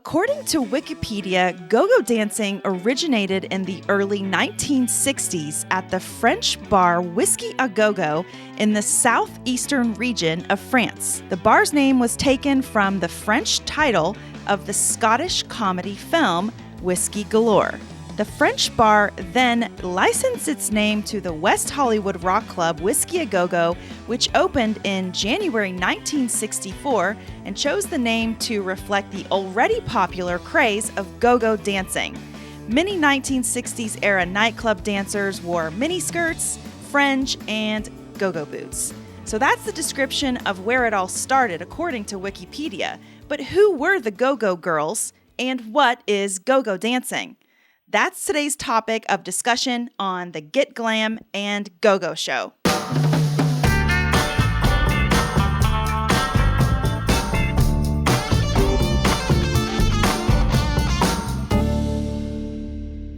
According to Wikipedia, go-go dancing originated in the early 1960s at the French bar Whiskey a Go Go in the southeastern region of France. The bar's name was taken from the French title of the Scottish comedy film Whiskey Galore. The French bar then licensed its name to the West Hollywood rock club Whiskey a Go Go, which opened in January 1964 and chose the name to reflect the already popular craze of go-go dancing. Many 1960s era nightclub dancers wore miniskirts, fringe, and go-go boots. So that's the description of where it all started according to Wikipedia. But who were the go-go girls and what is go-go dancing? That's today's topic of discussion on the Get Glam and Go Go show.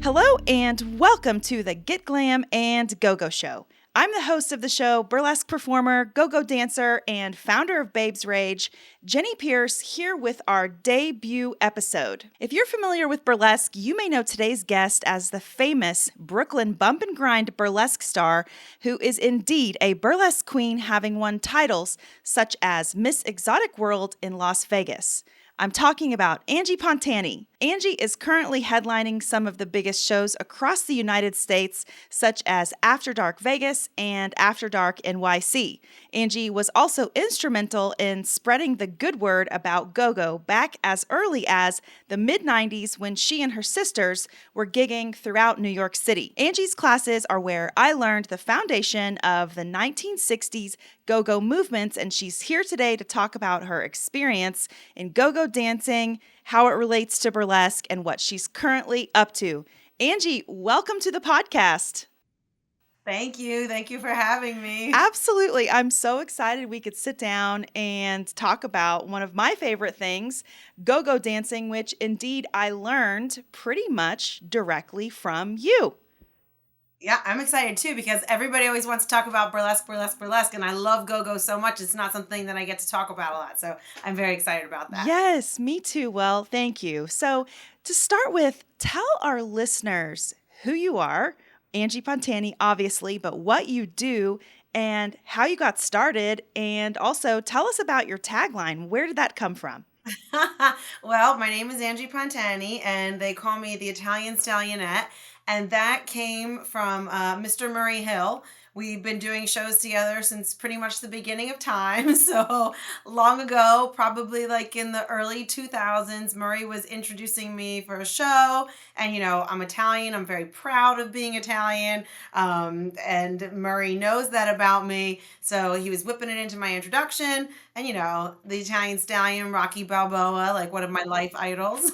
Hello and welcome to the Get Glam and Go Go show. I'm the host of the show, burlesque performer, go-go dancer, and founder of Babes Rage, Jenny Pierce, here with our debut episode. If you're familiar with burlesque, you may know today's guest as the famous Brooklyn bump and grind burlesque star, who is indeed a burlesque queen, having won titles such as Miss Exotic World in Las Vegas. I'm talking about Angie Pontani. Angie is currently headlining some of the biggest shows across the United States, such as After Dark Vegas and After Dark NYC. Angie was also instrumental in spreading the good word about go-go back as early as the mid-90s when she and her sisters were gigging throughout New York City. Angie's classes are where I learned the foundation of the 1960s go-go movements, and she's here today to talk about her experience in go-go dancing, how it relates to burlesque, and what she's currently up to. Angie, welcome to the podcast. Thank you. Thank you for having me. Absolutely. I'm so excited we could sit down and talk about one of my favorite things, go-go dancing, which indeed I learned pretty much directly from you. Yeah, I'm excited too because everybody always wants to talk about burlesque, and I love go-go so much. It's not something that I get to talk about a lot, so I'm very excited about that. Yes, me too. Well, thank you. So to start with, tell our listeners who you are, Angie Pontani, obviously, but what you do and how you got started, and also tell us about your tagline. Where did that come from? Well, my name is Angie Pontani, and they call me the Italian Stallionette. And that came from Mr. Murray Hill. We've been doing shows together since pretty much the beginning of time. So long ago, probably like in the early 2000s, Murray was introducing me for a show. And, you know, I'm Italian. I'm very proud of being Italian. And Murray knows that about me. So he was whipping it into my introduction. And, you know, the Italian Stallion, Rocky Balboa, like one of my life idols.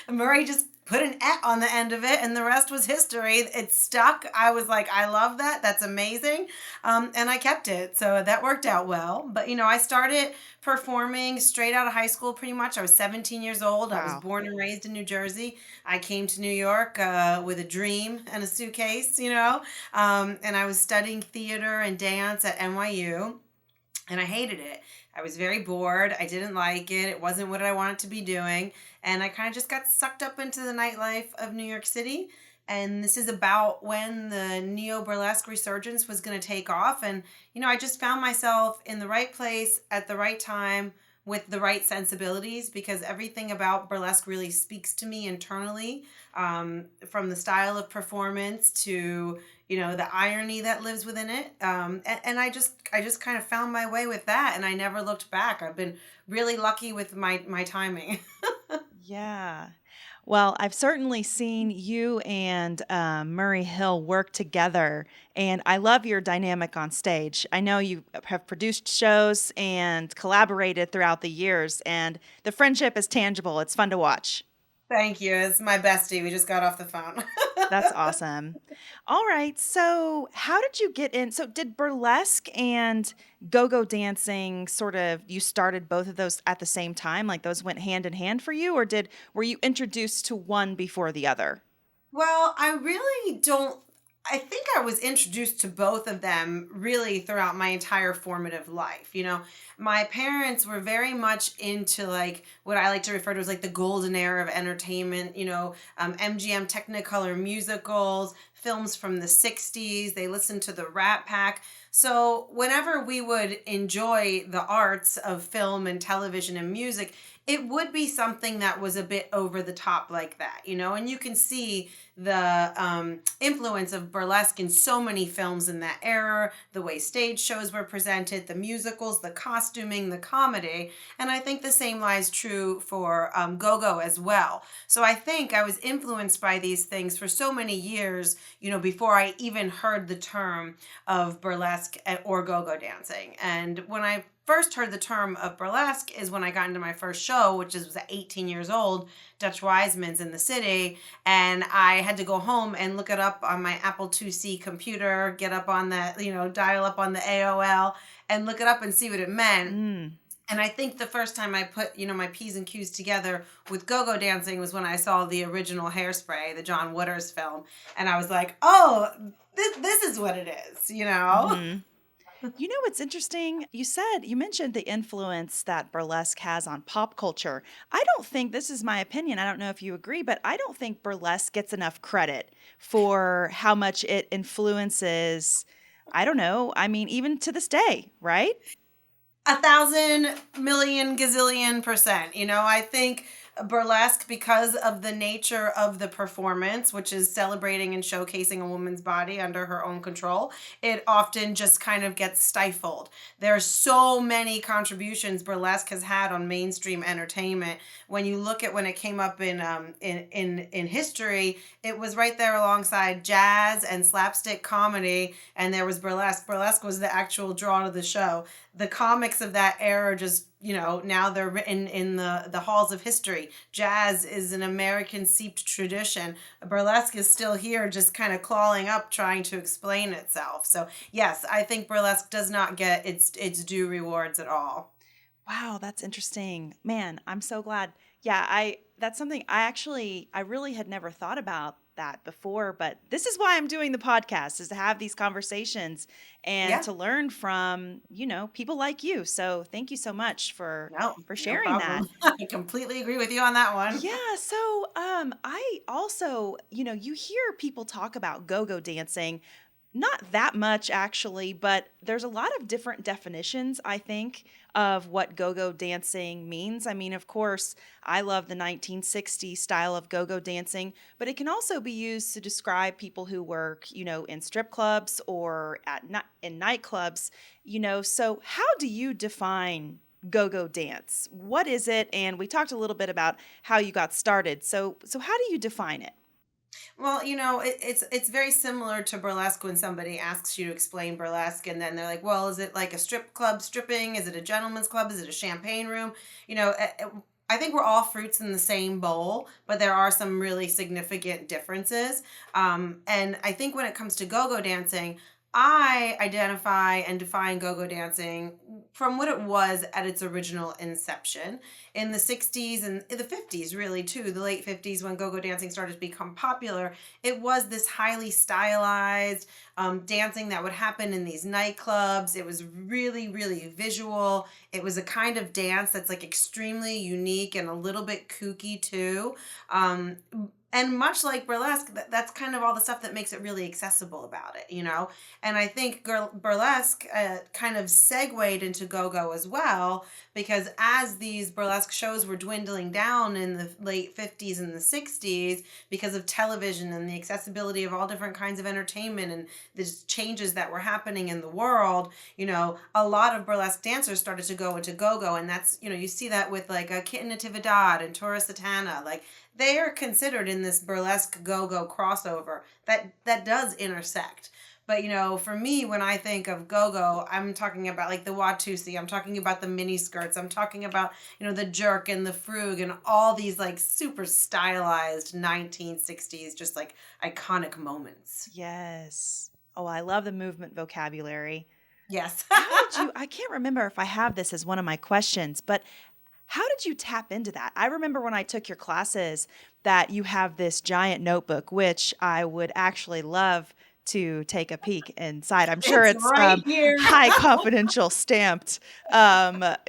Murray just put an "et" on the end of it, and the rest was history. It stuck. I was like, I love that. That's amazing. And I kept it. So that worked out well. But, you know, I started performing straight out of high school pretty much. I was 17 years old. Wow. I was born and raised in New Jersey. I came to New York with a dream and a suitcase, you know. And I was studying theater and dance at NYU. And I hated it. I was very bored. I didn't like it. It wasn't what I wanted to be doing. And I kind of just got sucked up into the nightlife of New York City. And this is about when the neo-burlesque resurgence was going to take off. And, you know, I just found myself in the right place at the right time with the right sensibilities, because everything about burlesque really speaks to me internally, from the style of performance to, you know, the irony that lives within it. And I just kind of found my way with that, and I never looked back. I've been really lucky with my timing. Yeah. Well, I've certainly seen you and Murray Hill work together, and I love your dynamic on stage. I know you have produced shows and collaborated throughout the years, and the friendship is tangible. It's fun to watch. Thank you. It's my bestie. We just got off the phone. That's awesome. All right. So how did you get in? So did burlesque and go-go dancing sort of, you started both of those at the same time? Like those went hand in hand for you, or were you introduced to one before the other? Well, I really don't I think I was introduced to both of them really throughout my entire formative life. My parents were very much into like what I like to refer to as like the golden era of entertainment, MGM Technicolor musicals, films from the 60s. They listened to the Rat Pack. So whenever we would enjoy the arts of film and television and music, it would be something that was a bit over the top like that, and you can see the influence of burlesque in so many films in that era, the way stage shows were presented, the musicals, the costuming, the comedy. And I think the same lies true for Go Go as well. So I think I was influenced by these things for so many years, before I even heard the term of burlesque or go go dancing. And when I first heard the term of burlesque is when I got into my first show, which was at 18 years old, Dutch Wiseman's in the city. And I had to go home and look it up on my Apple IIc computer, get up on that, dial up on the AOL and look it up and see what it meant. And I think the first time I put, my P's and Q's together with go-go dancing was when I saw the original Hairspray, the John Waters film. And I was like, oh, this is what it is, Mm-hmm. You know what's interesting? You mentioned the influence that burlesque has on pop culture. I don't think, this is my opinion, I don't know if you agree, but I don't think burlesque gets enough credit for how much it influences, I don't know, I mean, even to this day, right? 1,000,000,000 gazillion%. I think burlesque, because of the nature of the performance, which is celebrating and showcasing a woman's body under her own control, it often just kind of gets stifled. There are so many contributions burlesque has had on mainstream entertainment. When you look at when it came up in history, it was right there alongside jazz and slapstick comedy, and there was burlesque. Burlesque was the actual draw to the show. The comics of that era just, now they're written in the halls of history. Jazz is an American seeped tradition. Burlesque is still here, just kind of clawing up, trying to explain itself. So yes, I think burlesque does not get its due rewards at all. Wow, that's interesting. Man, I'm so glad. Yeah, I that's something I really had never thought about that before, but this is why I'm doing the podcast is to have these conversations and Yeah, to learn from, people like you. So, thank you so much no, for no sharing that. problem. I completely agree with you on that one. Yeah, so I also, you hear people talk about go-go dancing, not that much actually, but there's a lot of different definitions, I think, of what go-go dancing means. I mean, of course, I love the 1960s style of go-go dancing, but it can also be used to describe people who work, in strip clubs or in nightclubs, So how do you define go-go dance? What is it? And we talked a little bit about how you got started. So how do you define it? Well, it's very similar to burlesque when somebody asks you to explain burlesque, and then they're like, "Well, is it like a strip club stripping? Is it a gentleman's club? Is it a champagne room?" I think we're all fruits in the same bowl, but there are some really significant differences. And I think when it comes to go-go dancing, I identify and define go-go dancing from what it was at its original inception in the 60s and in the 50s, really, too, the late 50s when go-go dancing started to become popular. It was this highly stylized dancing that would happen in these nightclubs. It was really, really visual. It was a kind of dance that's like extremely unique and a little bit kooky, too. Um, and much like burlesque, that's kind of all the stuff that makes it really accessible about it. And I think burlesque kind of segued into go-go as well, because as these burlesque shows were dwindling down in the late 50s and the 60s because of television and the accessibility of all different kinds of entertainment and the changes that were happening in the world, a lot of burlesque dancers started to go into go-go. And that's, you see that with like a Kitten Natividad and Tora Satana. Like, they are considered in this burlesque go-go crossover that does intersect. But for me, when I think of go-go, I'm talking about like the Watusi, I'm talking about the mini skirts, I'm talking about, the jerk and the frug and all these like super stylized 1960s, just like iconic moments. Yes. Oh, I love the movement vocabulary. Yes. I can't remember if I have this as one of my questions, but how did you tap into that? I remember when I took your classes that you have this giant notebook, which I would actually love to take a peek inside. I'm sure It's it's right here. high confidential stamped, but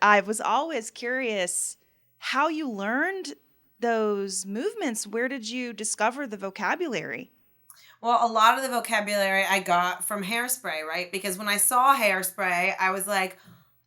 I was always curious how you learned those movements. Where did you discover the vocabulary? Well, a lot of the vocabulary I got from Hairspray, right? Because when I saw Hairspray, I was like,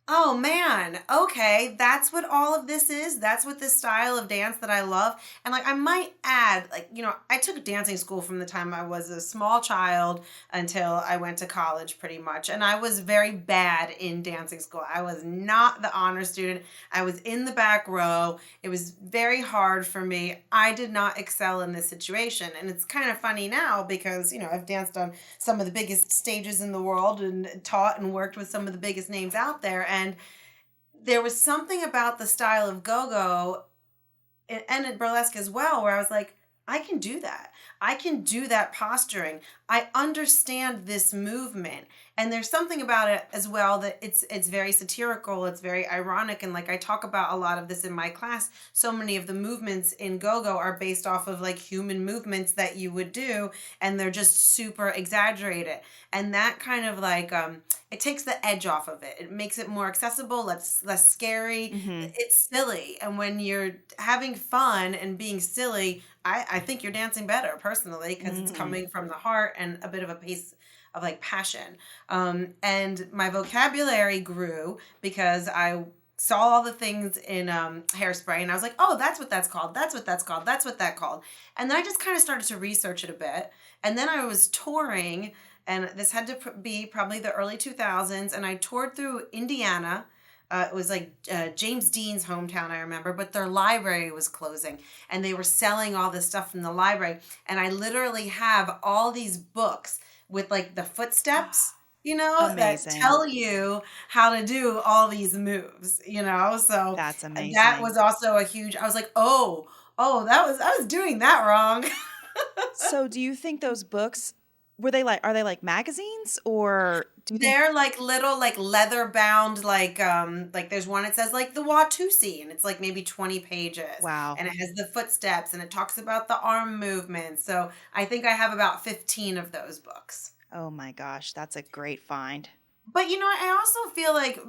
oh man, okay, that's what all of this is. That's what this style of dance that I love. And like I might add, like, I took dancing school from the time I was a small child until I went to college pretty much. And I was very bad in dancing school. I was not the honor student. I was in the back row. It was very hard for me. I did not excel in this situation. And it's kind of funny now because, I've danced on some of the biggest stages in the world and taught and worked with some of the biggest names out there. And there was something about the style of go-go and in burlesque as well, where I was like, I can do that. I can do that posturing. I understand this movement. And there's something about it as well that it's very satirical, it's very ironic. And like I talk about a lot of this in my class, so many of the movements in go-go are based off of like human movements that you would do, and they're just super exaggerated. And that kind of like it takes the edge off of it. It makes it more accessible, less scary. Hmm. It's silly. And when you're having fun and being silly, I think you're dancing better personally because it's coming from the heart and a bit of a pace of like passion. And my vocabulary grew because I saw all the things in Hairspray and I was like, oh, that's what that's called. That's what that's called. That's what that called. And then I just kind of started to research it a bit. And then I was touring, and this had to be probably the early 2000s. And I toured through Indiana. It was like James Dean's hometown, I remember, but their library was closing and they were selling all this stuff from the library. And I literally have all these books with like the footsteps, that Amazing. tell you how to do all these moves, So That's that amazing. was also a huge, I was like, oh, I was doing that wrong. So do you think those books are they like magazines, or do you think? They're like little like leather bound like there's one that says like the Watusi and it's like maybe 20 pages Wow. and it has the footsteps and it talks about the arm movements. So I think I have about 15 of those books. Oh my gosh, that's a great find. But I also feel like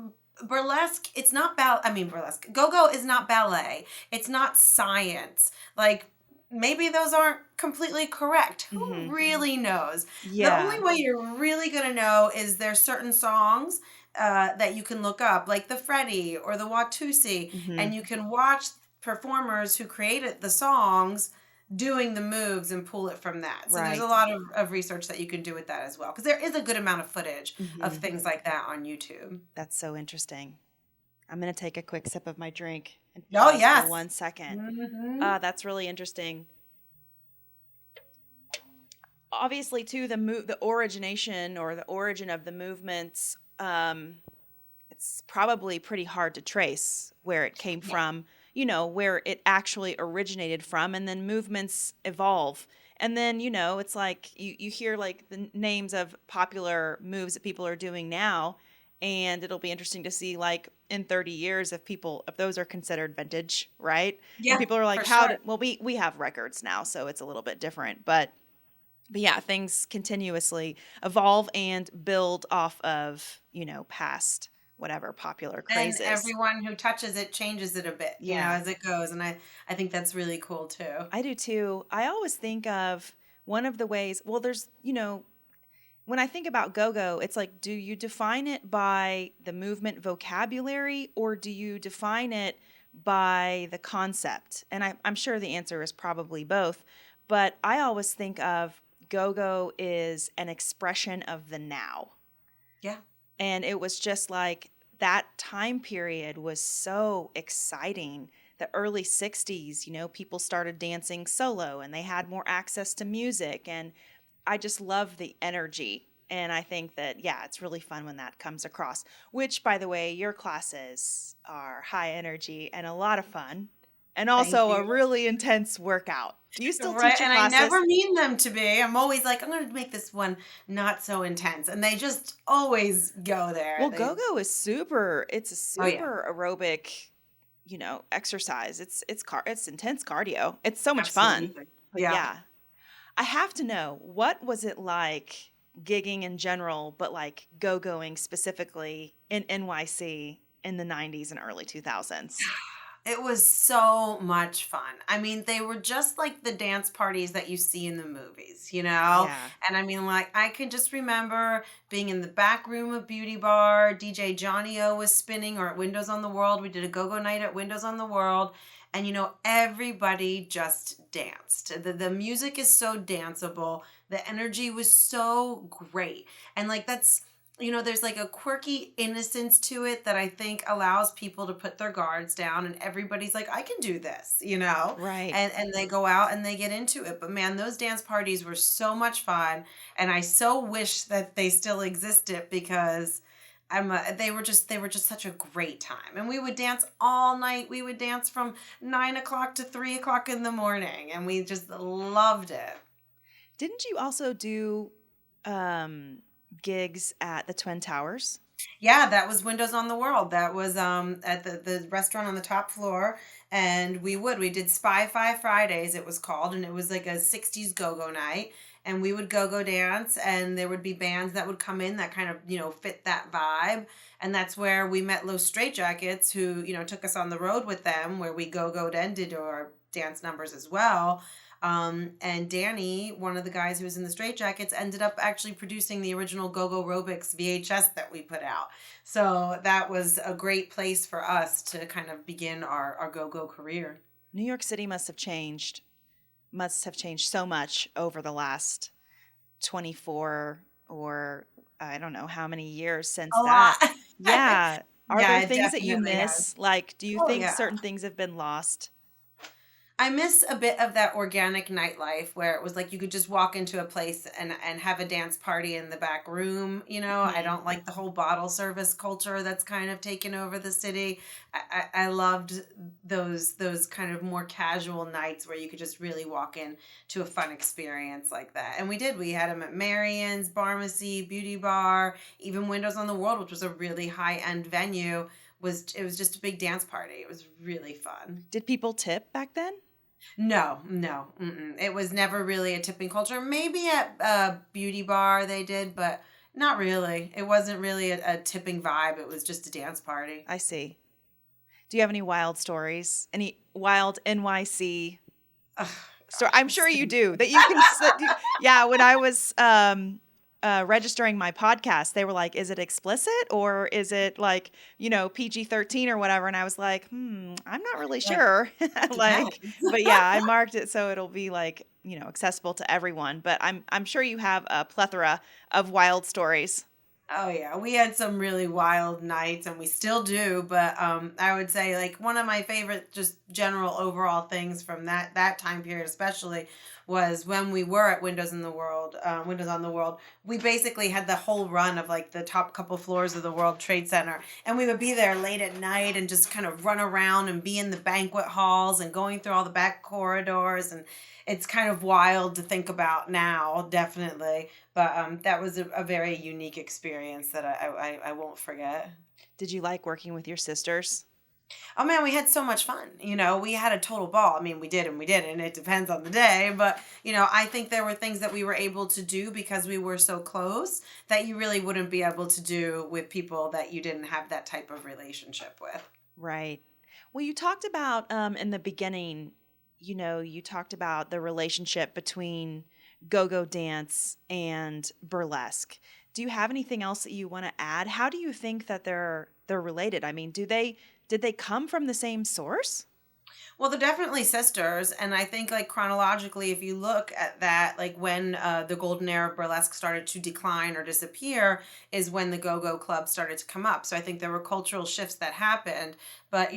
burlesque, it's not burlesque. Go-go is not ballet. It's not science. Like maybe those aren't completely correct. Who really knows? The Yeah. only way you're really going to know is there's certain songs that you can look up, like the Freddie or the Watusi, Hmm. and you can watch performers who created the songs doing the moves and pull it from that. So there's Right. a lot of research that you can do with that as well, because there is a good amount of footage of Hmm. things like that on YouTube. That's so interesting. I'm going to take a quick sip of my drink and Oh, pause yes. for 1 second. Mhm. That's really interesting. Obviously, too, the origination or the origin of the movements, it's probably pretty hard to trace where it came Yeah. from, where it actually originated from, and then movements evolve. And then, it's like you hear like the names of popular moves that people are doing now, and it'll be interesting to see like in 30 years if those are considered vintage, right? And Yeah, people are like, for sure. we have records now, so it's a little bit different, but yeah, things continuously evolve and build off of, past whatever popular And crazes. everyone who touches it changes it a bit, Yeah, as it goes. And I think that's really cool too. I do too. I always think of one of the ways, well, when I think about go-go, it's like, do you define it by the movement vocabulary, or do you define it by the concept? And I'm sure the answer is probably both, but I always think of go-go is an expression of the now. Yeah. And it was just like that time period was so exciting. The early 60s, people started dancing solo and they had more access to music. And I just love the energy. And I think that, yeah, it's really fun when that comes across, which, by the way, your classes are high energy and a lot of fun, and Thank also a you. really intense workout. Do you still Right. teach your And I classes? never mean them to be. I'm always like, I'm going to make this one not so intense. And they just always go there. Well, go-go is it's a Oh, yeah. super aerobic, exercise. It's intense cardio. It's so much fun. Absolutely. But Yeah. yeah. I have to know, what was it like gigging in general, but like go-going specifically in NYC in the 90s and early 2000s? It was so much fun. I mean, they were just like the dance parties that you see in the movies, you know? Yeah. And I mean, like, I can just remember being in the back room of Beauty Bar. DJ Johnny O was spinning, or at Windows on the World. We did a go go night at Windows on the World. And, everybody just danced. The music is so danceable. The energy was so great. And, like, there's like a quirky innocence to it that I think allows people to put their guards down, and everybody's like, I can do this. Right. And they go out and they get into it. But man, those dance parties were so much fun, and I so wish that they still existed because they were just such a great time. And we would dance all night. We would dance from 9 o'clock to 3 o'clock in the morning, and we just loved it. Didn't you also do gigs at the Twin Towers? Yeah, that was Windows on the World. That was at the restaurant on the top floor. And we did Spy Fi Fridays, it was called, and it was like a 60s go-go night. And we would go dance, and there would be bands that would come in that kind of, fit that vibe. And that's where we met Los Straitjackets, who, took us on the road with them, where we go-goed and did our dance numbers as well. And Danny, one of the guys who was in the Straitjackets, ended up actually producing the original Go-Go Aerobics VHS that we put out. So that was a great place for us to kind of begin our go-go career. New York City must have changed so much over the last 24 or I don't know how many years since A that. lot. Yeah. Are Yeah, there it things that you definitely has. miss? Like, do you Oh, think yeah. certain things have been lost? I miss a bit of that organic nightlife where it was like you could just walk into a place and have a dance party in the back room. I Mhm. don't like the whole bottle service culture that's kind of taken over the city. I loved those kind of more casual nights where you could just really walk in to a fun experience like that. And we did. We had them at Marion's, Barmacy, Beauty Bar, even Windows on the World, which was a really high end venue. It was just a big dance party. It was really fun. Did people tip back then? No, no. Mm-mm. It was never really a tipping culture. Maybe at Beauty Bar they did, but not really. It wasn't really a tipping vibe. It was just a dance party. I see. Do you have any wild stories? Any wild NYC Ugh, story? gosh, I'm sure you do. That you can. Yeah, when I was registering my podcast, they were like, "Is it explicit or is it like PG-13 or whatever?" And I was like, I'm not really like, sure." it Like, depends. but yeah, I marked it so it'll be like accessible to everyone. But I'm sure you have a plethora of wild stories. Oh yeah, we had some really wild nights, and we still do. But I would say like one of my favorite, just general overall things from that time period, especially, was when we were at Windows on the World. We basically had the whole run of like the top couple floors of the World Trade Center, and we would be there late at night and just kind of run around and be in the banquet halls and going through all the back corridors, and it's kind of wild to think about now, definitely. But that was a very unique experience that I won't forget. Did you like working with your sisters? Oh man, we had so much fun. We had a total ball. I mean, we did and we didn't. It depends on the day. But, I think there were things that we were able to do because we were so close that you really wouldn't be able to do with people that you didn't have that type of relationship with. Right. Well, you talked about in the beginning, you talked about the relationship between go-go dance and burlesque. Do you have anything else that you want to add? How do you think that they're related? I mean, did they come from the same source? Well, they're definitely sisters, and I think like chronologically, if you look at that, like when the golden era of burlesque started to decline or disappear, is when the go-go club started to come up. So I think there were cultural shifts that happened, but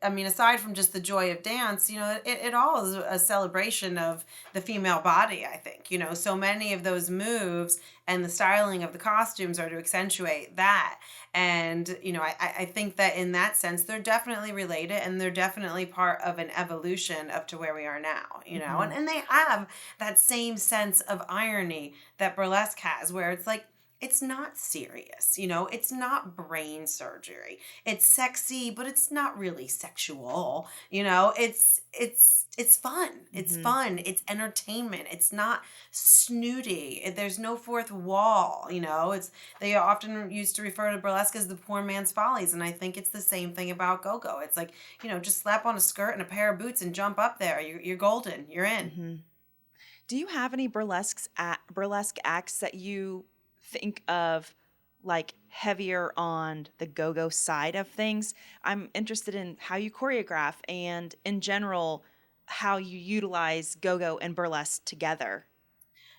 I mean, aside from just the joy of dance, it all is a celebration of the female body. I think so many of those moves and the styling of the costumes are to accentuate that. And, I think that in that sense, they're definitely related, and they're definitely part of an evolution up to where we are now, Hmm. and they have that same sense of irony that burlesque has, where it's like, it's not serious, it's not brain surgery. It's sexy, but it's not really sexual. It's fun. It's Hmm. fun. It's entertainment. It's not snooty. There's no fourth wall. It's they often used to refer to burlesque as the poor man's follies, and I think it's the same thing about go-go. It's like, just slap on a skirt and a pair of boots and jump up there. You're golden. You're in. Hmm. Do you have any burlesque acts that you think of like heavier on the go-go side of things? I'm interested in how you choreograph and in general how you utilize go-go and burlesque together.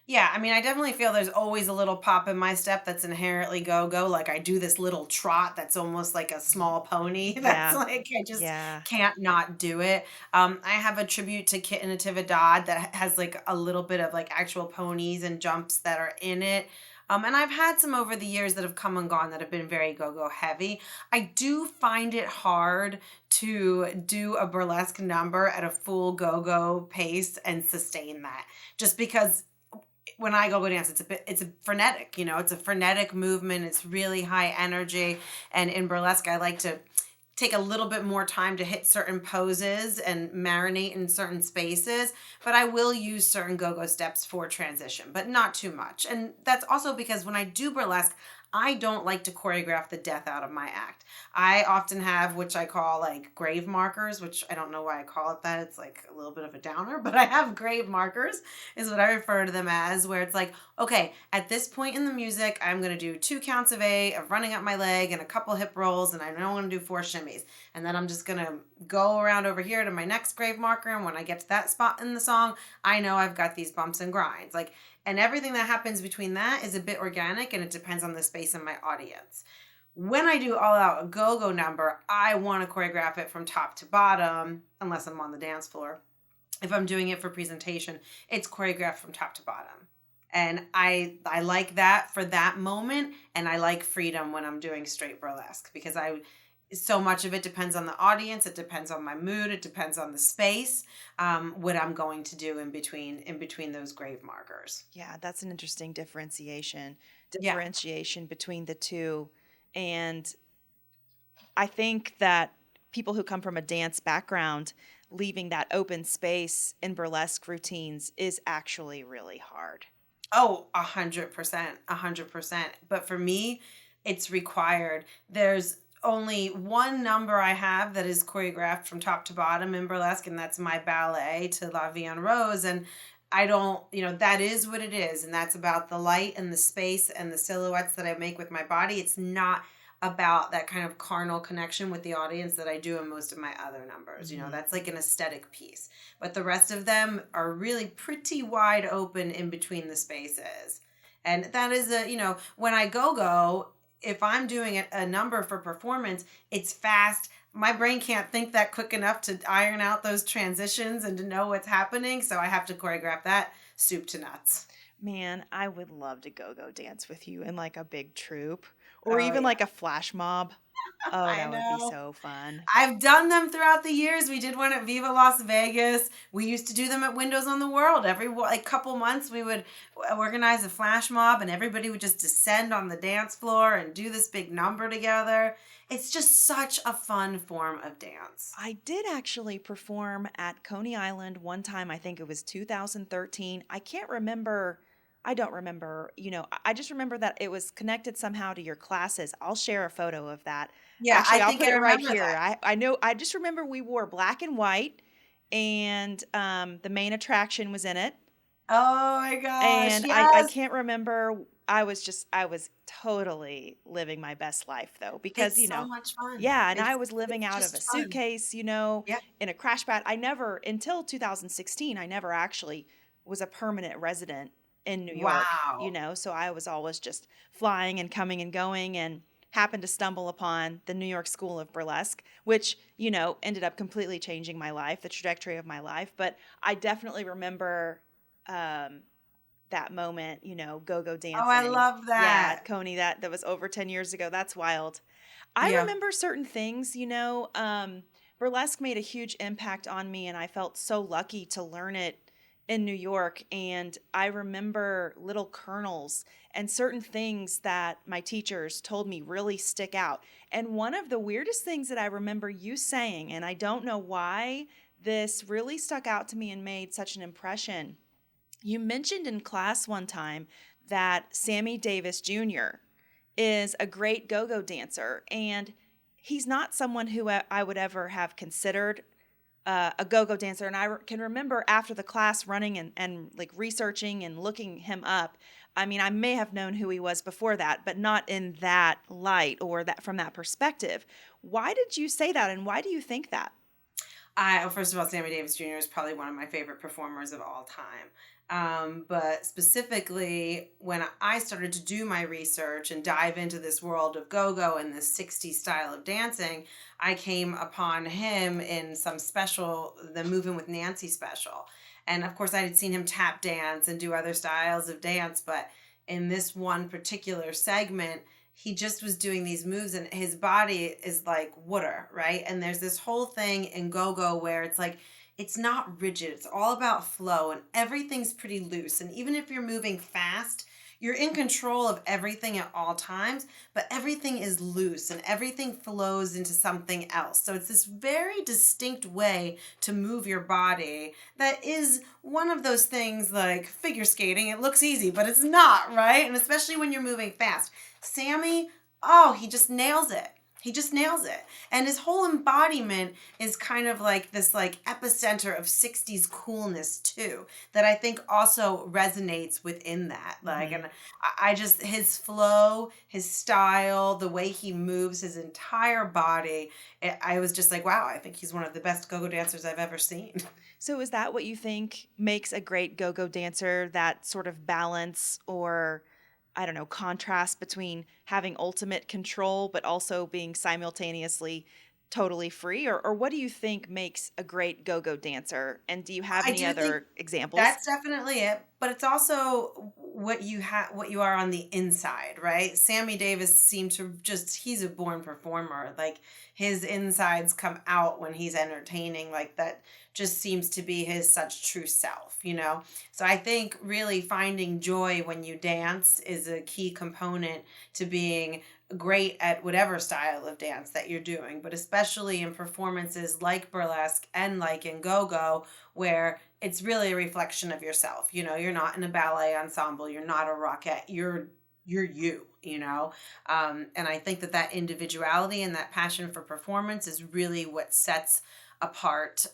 Yeah, I mean, I definitely feel there's always a little pop in my step that's inherently go-go. Like I do this little trot that's almost like a small pony. That's Yeah. like I just Yeah. can't not do it. I have a tribute to Kit and Natividad that has like a little bit of like actual ponies and jumps that are in it. And I've had some over the years that have come and gone that have been very go-go heavy. I do find it hard to do a burlesque number at a full go-go pace and sustain that just because when I go dance, it's a frenetic, it's a frenetic movement. It's really high energy. And in burlesque, I like to take a little bit more time to hit certain poses and marinate in certain spaces, but I will use certain go-go steps for transition, but not too much. And that's also because when I do burlesque, I don't like to choreograph the death out of my act. I often have, which I call like grave markers, which I don't know why I call it that. It's like a little bit of a downer, but I have grave markers is what I refer to them as, where it's like, okay, at this point in the music, I'm going to do 2 counts of 8 of running up my leg and a couple hip rolls, and I know I'm going to do 4 shimmies. And then I'm just going to go around over here to my next grave marker. And when I get to that spot in the song, I know I've got these bumps and grinds. Like, and everything that happens between that is a bit organic and it depends on the space and my audience. When I do all out a go-go number, I want to choreograph it from top to bottom, unless I'm on the dance floor. If I'm doing it for presentation, it's choreographed from top to bottom. And I like that for that moment, and I like freedom when I'm doing straight burlesque because I so much of it depends on the audience, it depends on my mood, it depends on the space, what I'm going to do in between those grave markers. Yeah, that's an interesting Yeah. differentiation between the two. And I think that people who come from a dance background, leaving that open space in burlesque routines is actually really hard. Oh, 100%, 100%. But for me, it's required. There's only one number I have that is choreographed from top to bottom in burlesque, and that's my ballet to La Vie en Rose. And I don't, that is what it is. And that's about the light and the space and the silhouettes that I make with my body. It's not about that kind of carnal connection with the audience that I do in most of my other numbers. Mhm. That's like an aesthetic piece, but the rest of them are really pretty wide open in between the spaces. And that is when I go, if I'm doing a number for performance, it's fast. My brain can't think that quick enough to iron out those transitions and to know what's happening. So I have to choreograph that soup to nuts. Man, I would love to go dance with you in like a big troupe or Oh, even yeah. like a flash mob. Oh, I that would be know. so fun. I've done them throughout the years. We did one at Viva Las Vegas. We used to do them at Windows on the World. Every like couple months, we would organize a flash mob, and everybody would just descend on the dance floor and do this big number together. It's just such a fun form of dance. I did actually perform at Coney Island one time. I think it was 2013. I can't remember. I don't remember. I just remember that it was connected somehow to your classes. I'll share a photo of that. Yeah, I Actually, I'll think put I it right remember here. that. I know. I just remember we wore black and white, and the main attraction was in it. Oh my gosh, And I yes. can't remember. I was totally living my best life though, because, It's so much fun. yeah, and I It's was living it's out of a just fun. suitcase, Yeah. in a crash pad. I never, until 2016, I never actually was a permanent resident in New York, Wow. so I was always just flying and coming and going and happened to stumble upon the New York School of Burlesque, which, ended up completely changing my life, the trajectory of my life. But I definitely remember um, that moment, go-go Oh, I dancing. love Yeah, that. at Coney, that was over 10 years ago. That's wild. I Yeah. remember certain things, burlesque made a huge impact on me, and I felt so lucky to learn it in New York, and I remember little kernels and certain things that my teachers told me really stick out. And one of the weirdest things that I remember you saying, and I don't know why this really stuck out to me and made such an impression. You mentioned in class one time that Sammy Davis Jr. is a great go go dancer, and he's not someone who I would ever have considered a go-go dancer. And can remember after the class running and like researching and looking him up. I mean, I may have known who he was before that, but not in that light or that from that perspective. Why did you say that, and why do you think that? First of all, Sammy Davis Jr. is probably one of my favorite performers of all time. But specifically, when I started to do my research and dive into this world of go-go and this 60s style of dancing, I came upon him in some special, the Moving with Nancy special. And of course, I had seen him tap dance and do other styles of dance, but in this one particular segment, he just was doing these moves and his body is like water, right? And there's this whole thing in go-go where it's like it's not rigid. It's all about flow and everything's pretty loose. And even if you're moving fast, you're in control of everything at all times, but everything is loose and everything flows into something else. So it's this very distinct way to move your body that is one of those things like figure skating. It looks easy, but it's not, right? And especially when you're moving fast. Sammy, oh, he just nails it. He just nails it. And his whole embodiment is kind of like this like epicenter of 60s coolness too, that I think also resonates within that. Like, and I just, his flow, his style, the way he moves his entire body, I was just like, wow, I think he's one of the best go-go dancers I've ever seen. So is that what you think makes a great go-go dancer, that sort of balance or I don't know, contrast between having ultimate control but also being simultaneously totally free? Or what do you think makes a great go-go dancer? And do you have I any do think other examples? that's definitely it, but it's also what you are on the inside, right? Sammy Davis seemed to just he's a born performer. Like his insides come out when he's entertaining, like that just seems to be his such true self, you know? So I think really finding joy when you dance is a key component to being great at whatever style of dance that you're doing, but especially in performances like burlesque and like in go-go where it's really a reflection of yourself. You know, you're not in a ballet ensemble, you're not a rockette, you're you, you know. And I think that that individuality and that passion for performance is really what sets apart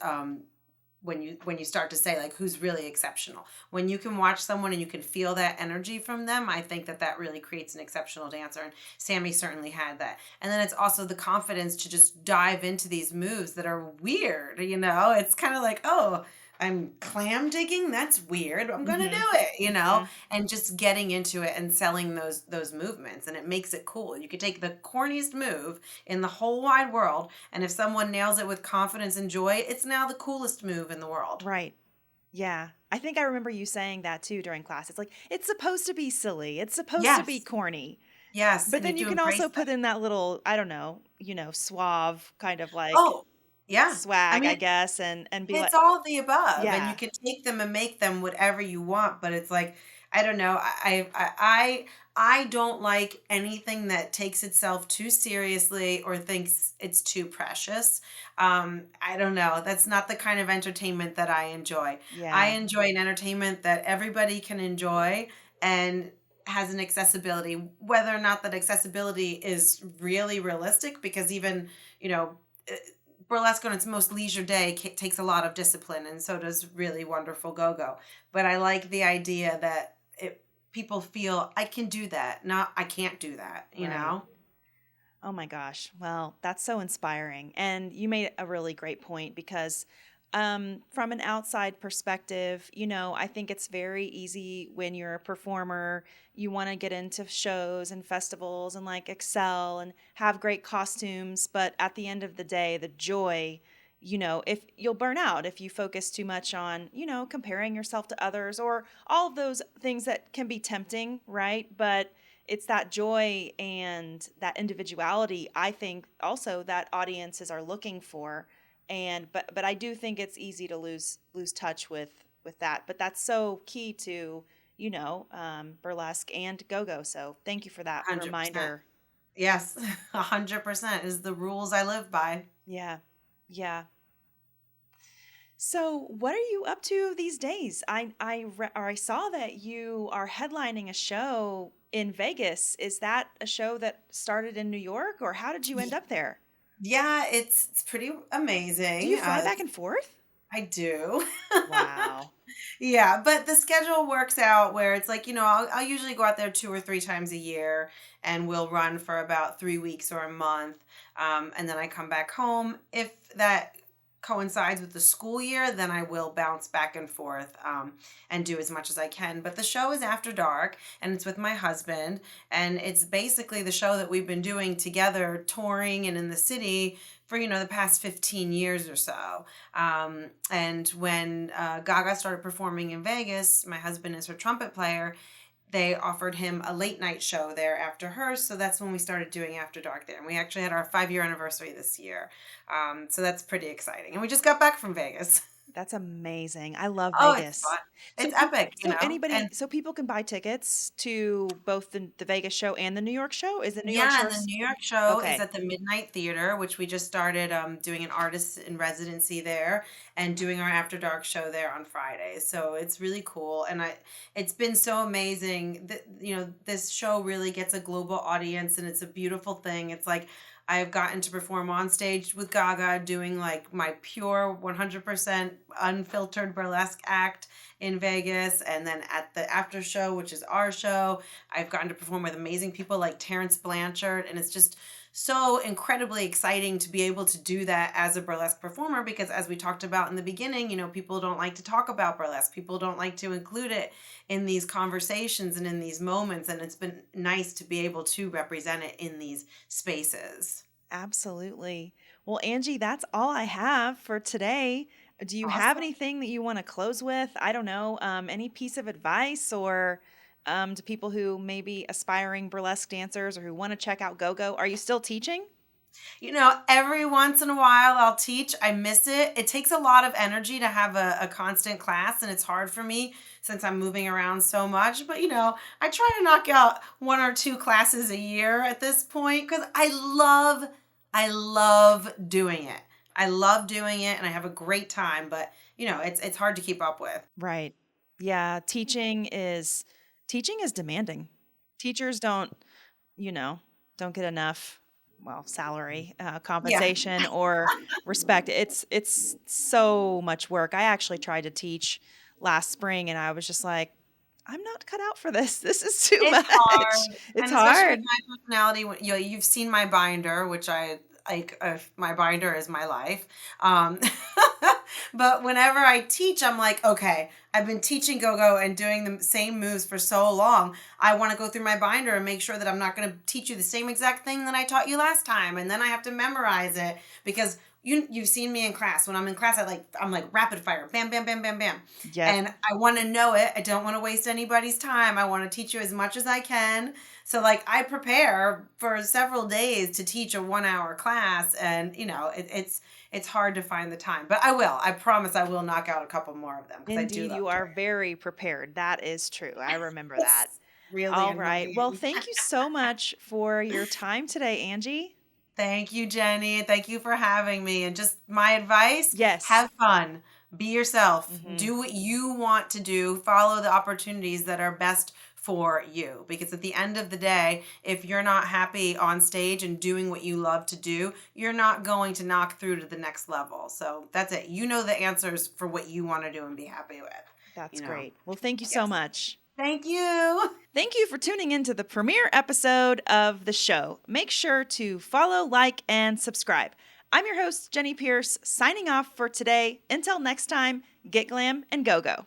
when you start to say like who's really exceptional. When you can watch someone and you can feel that energy from them, I think that that really creates an exceptional dancer, and Sammy certainly had that. And then it's also the confidence to just dive into these moves that are weird, you know. It's kind of like, oh, I'm clam digging, that's weird, I'm gonna do Hmm. it, you know. Hmm. And just getting into it and selling those movements, and it makes it cool. You could take the corniest move in the whole wide world, and if someone nails it with confidence and joy, it's now the coolest move in the world. Right. Yeah. I think I remember you saying that too during class. It's like, it's supposed to be silly. It's supposed to be Yes. corny. Yes, But and you then have you to can also embrace put that. in that little, I don't know, suave kind of like Oh, yeah. I swag, I mean, guess, and be like, it's all the above, and you yeah. can take them and make them whatever you want, but it's like, I don't know, I don't like anything that takes itself too seriously or thinks it's too precious. I don't know. That's not the kind of entertainment that I enjoy. I Yeah. enjoy an entertainment that everybody can enjoy and has an accessibility, whether or not that accessibility is really realistic, because even, you know, burlesque on its most leisure day takes a lot of discipline, and so does really wonderful go-go. But I like the idea that people feel I can do that, not I can't do that, you Right. know. Oh my gosh. Well, that's so inspiring. And you made a really great point because, from an outside perspective, I think it's very easy when you're a performer, you want to get into shows and festivals and like excel and have great costumes. But at the end of the day, the joy, if you'll burn out if you focus too much on, comparing yourself to others or all of those things that can be tempting, right? But it's that joy and that individuality I think also that audiences are looking for. And but I do think it's easy to lose touch with that. But that's so key to, burlesque and go-go. So thank you for that 100%. reminder. Yes, 100% is the rules I live by. Yeah. Yeah. So, what are you up to these days? I saw that you are headlining a show in Vegas. Is that a show that started in New York, or how did you end Ye- up there? Yeah, it's pretty Do you amazing. fly back and forth? I do. Wow. Yeah, but the schedule works out where it's like, I'll usually go out there 2 or 3 times a year and we'll run for about 3 weeks or a month. And then I come back home. If that coincides with the school year, then I will bounce back and forth and do as much as I can. But the show is after dark and it's with my husband. And it's basically the show that we've been doing together, touring and in the city for, the past 15 years or so. And when Gaga started performing in Vegas, my husband is her trumpet player. They offered him a late night show there after hers. So that's when we started doing After Dark there. And we actually had our 5-year anniversary this year. So that's pretty exciting. And we just got back from Vegas. That's amazing. I love Oh, it's fun. Vegas. So It's epic, And so people can buy tickets to both the Vegas show and the New York show? Is the New York yeah, show and the New York show is okay. at the Midnight Theater, which we just started doing an artist in residency there and doing our After Dark show there on Fridays. So it's really cool, and it's been so amazing that this show really gets a global audience, and it's a beautiful thing. It's like I've gotten to perform on stage with Gaga doing like my pure 100% unfiltered burlesque act in Vegas. And then at the after show, which is our show, I've gotten to perform with amazing people like Terrence Blanchard. And it's just so incredibly exciting to be able to do that as a burlesque performer because as we talked about in the beginning, people don't like to talk about burlesque. People don't like to include it in these conversations and in these moments. And it's been nice to be able to represent it in these spaces. Absolutely. Well, Angie, that's all I have for today. Do you have Awesome. anything that you want to close with? I don't know, any piece of advice or to people who may be aspiring burlesque dancers or who want to check out Go Go? Are you still teaching? Every once in a while I'll teach. I miss it. It takes a lot of energy to have a constant class, and it's hard for me since I'm moving around so much. But, I try to knock out 1 or 2 classes a year at this point because I love doing it. I love doing it and I have a great time, but, it's hard to keep up with. Right. Yeah, teaching is demanding. Teachers you know, don't get enough, well, salary, Yeah. compensation or respect. It's so much work. I actually tried to teach last spring and I was just like, I'm not cut out for this. This is too It's much. hard, It's and especially with hard. my personality, when you've seen my binder, which I like, my binder is my life. Um, but whenever I teach, I'm like, okay, I've been teaching go-go and doing the same moves for so long. I want to go through my binder and make sure that I'm not going to teach you the same exact thing that I taught you last time, and then I have to memorize it because you've seen me in class. When I'm in class, I'm like rapid fire, bam, bam, bam, bam, bam, Yep. and I want to know it. I don't want to waste anybody's time. I want to teach you as much as I can. So like I prepare for several days to teach a 1 hour class, and it's hard to find the time, but I will. I promise I will knock out a couple more of them because I do Indeed, love you are doing it. very prepared. That is true. I remember that. It's really All right. Well, annoying. thank you so much for your time today, Angie. Thank you, Jenny. Thank you for having me. And just my advice, Yes. have fun. Be yourself. Hmm. Do what you want to do. Follow the opportunities that are best for you. Because at the end of the day, if you're not happy on stage and doing what you love to do, you're not going to knock through to the next level. So that's it. You know the answers for what you want to do and be happy with. That's You know. great. Well, thank you so Yes. much. Thank you. Thank you for tuning into the premiere episode of the show. Make sure to follow, like, and subscribe. I'm your host, Jenny Pierce, signing off for today. Until next time, get glam and go go.